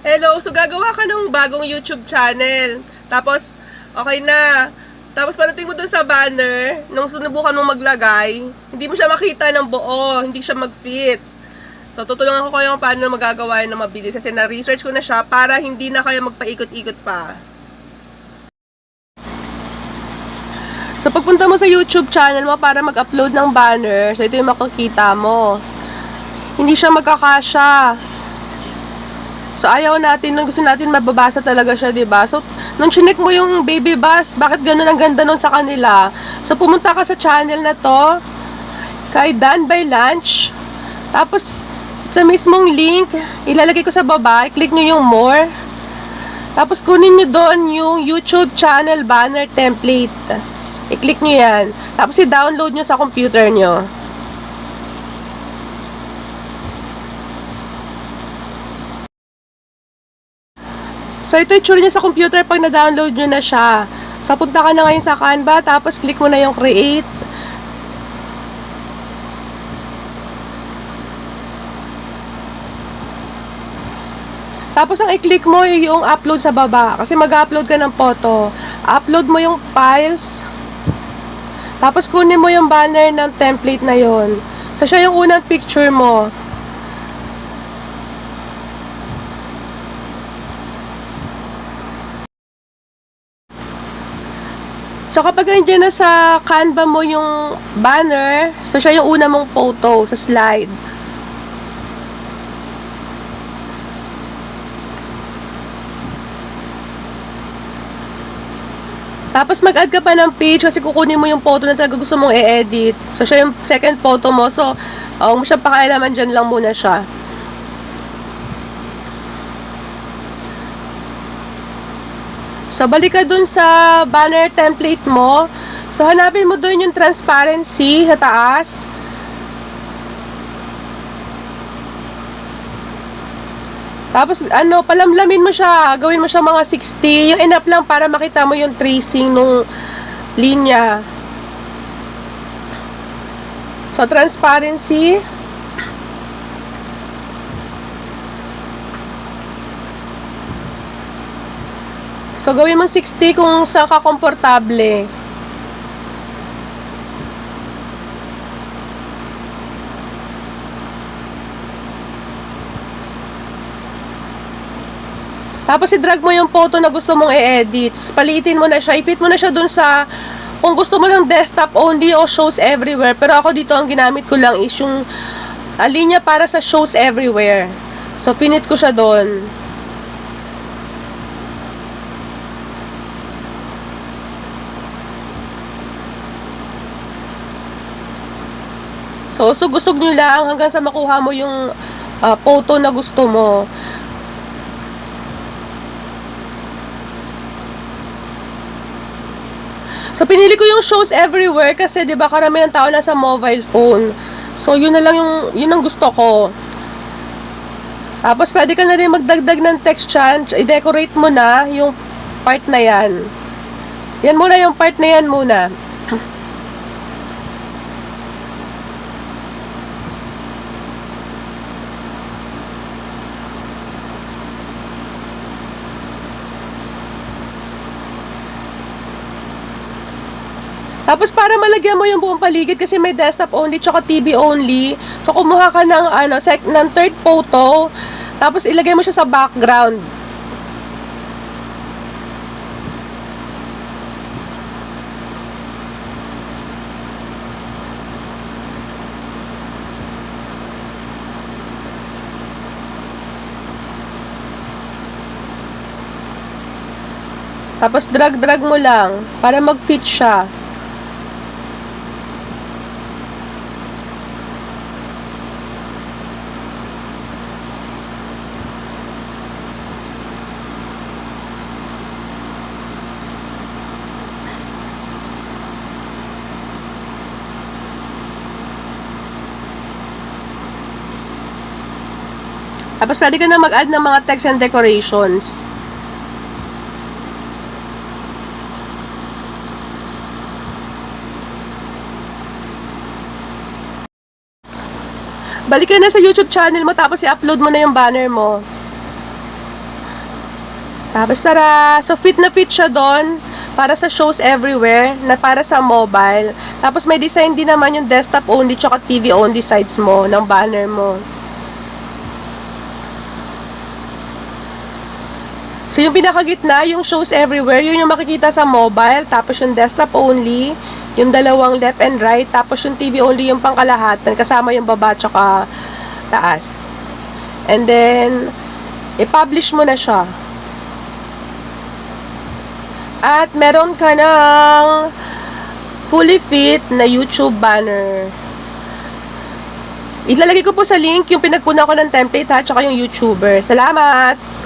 Hello, so gagawa ka ng bagong YouTube channel. Tapos, okay na. Tapos parating mo dun sa banner, nung sinubukan mong maglagay, hindi mo siya makita ng buo, hindi siya mag-fit. So, tutulungan ko kayo kung paano magagawa yun na mabilis. Kasi na-research ko na siya para hindi na kayo magpaikot-ikot pa. So, pagpunta mo sa YouTube channel mo para mag-upload ng banner, so ito yung makikita mo. Hindi siya magkakasya. So, ayaw natin, nung gusto natin mababasa talaga siya, diba? So, nung chinek mo yung baby bus, bakit ganun ang ganda nun sa kanila? So, pumunta ka sa channel na to, kay Dan by Lunch. Tapos, sa mismong link, ilalagay ko sa baba, i-click nyo yung more. Tapos, kunin nyo doon yung YouTube channel banner template. I-click nyo yan. Tapos, i-download nyo sa computer nyo. So, ito yung tsura niya sa computer pag na-download nyo na siya. So, punta ka na ngayon sa Canva, tapos click mo na yung create. Tapos, ang i-click mo yung upload sa baba. Kasi mag-upload ka ng photo. Upload mo yung files. Tapos, kunin mo yung banner ng template na yon. So, siya yung unang picture mo. So, kapag nandiyan na sa Canva mo yung banner, so siya yung una mong photo sa slide. Tapos, mag-add ka pa ng page kasi kukunin mo yung photo na talaga gusto mong i-edit. So, siya yung second photo mo. So, huwag mo siya pakialaman, dyan lang muna siya. So, balik ka dun sa banner template mo. So, hanapin mo dun yung transparency sa taas. Tapos, palamlamin mo siya. Gawin mo siya mga 60. Yung enough lang para makita mo yung tracing nung linya. So, transparency. So, gawin mo 60 kung saan ka komportable. Tapos, i-drag mo yung photo na gusto mong i-edit. Paliitin mo na siya. I-fit mo na siya dun sa, kung gusto mo ng desktop only o shows everywhere. Pero ako dito, ang ginamit ko lang is yung linya para sa shows everywhere. So, pinit ko siya dun. So, usog-usog nyo lang hanggang sa makuha mo yung photo na gusto mo. So, pinili ko yung shows everywhere kasi 'di ba karamihan ng tao nasa mobile phone. So, yun na lang yun ang gusto ko. Tapos, pwede ka na rin magdagdag ng text dyan. I-decorate mo na yung part na yan. Yan muna yung part na yan muna. Tapos, para malagyan mo yung buong paligid kasi may desktop only tsaka TV only. So, kumuha ka ng, ng third photo. Tapos, ilagay mo siya sa background. Tapos, drag-drag mo lang para mag-fit siya. Tapos, pwede ka na mag-add ng mga text and decorations. Balik ka na sa YouTube channel mo, tapos i-upload mo na yung banner mo. Tapos tara, so fit na fit siya doon para sa shows everywhere na para sa mobile. Tapos may design din naman yung desktop only tsaka TV only sides mo ng banner mo. So yung pinakagitna, yung shows everywhere, yun yung makikita sa mobile. Tapos yung desktop only, yung dalawang left and right. Tapos yung TV only yung pangkalahatan kasama yung baba tsaka taas. And then, i-publish mo na siya. At meron ka ng fully fit na YouTube banner. Ilalagay ko po sa link yung pinagkunan ko ng template ha, tsaka yung YouTuber. Salamat!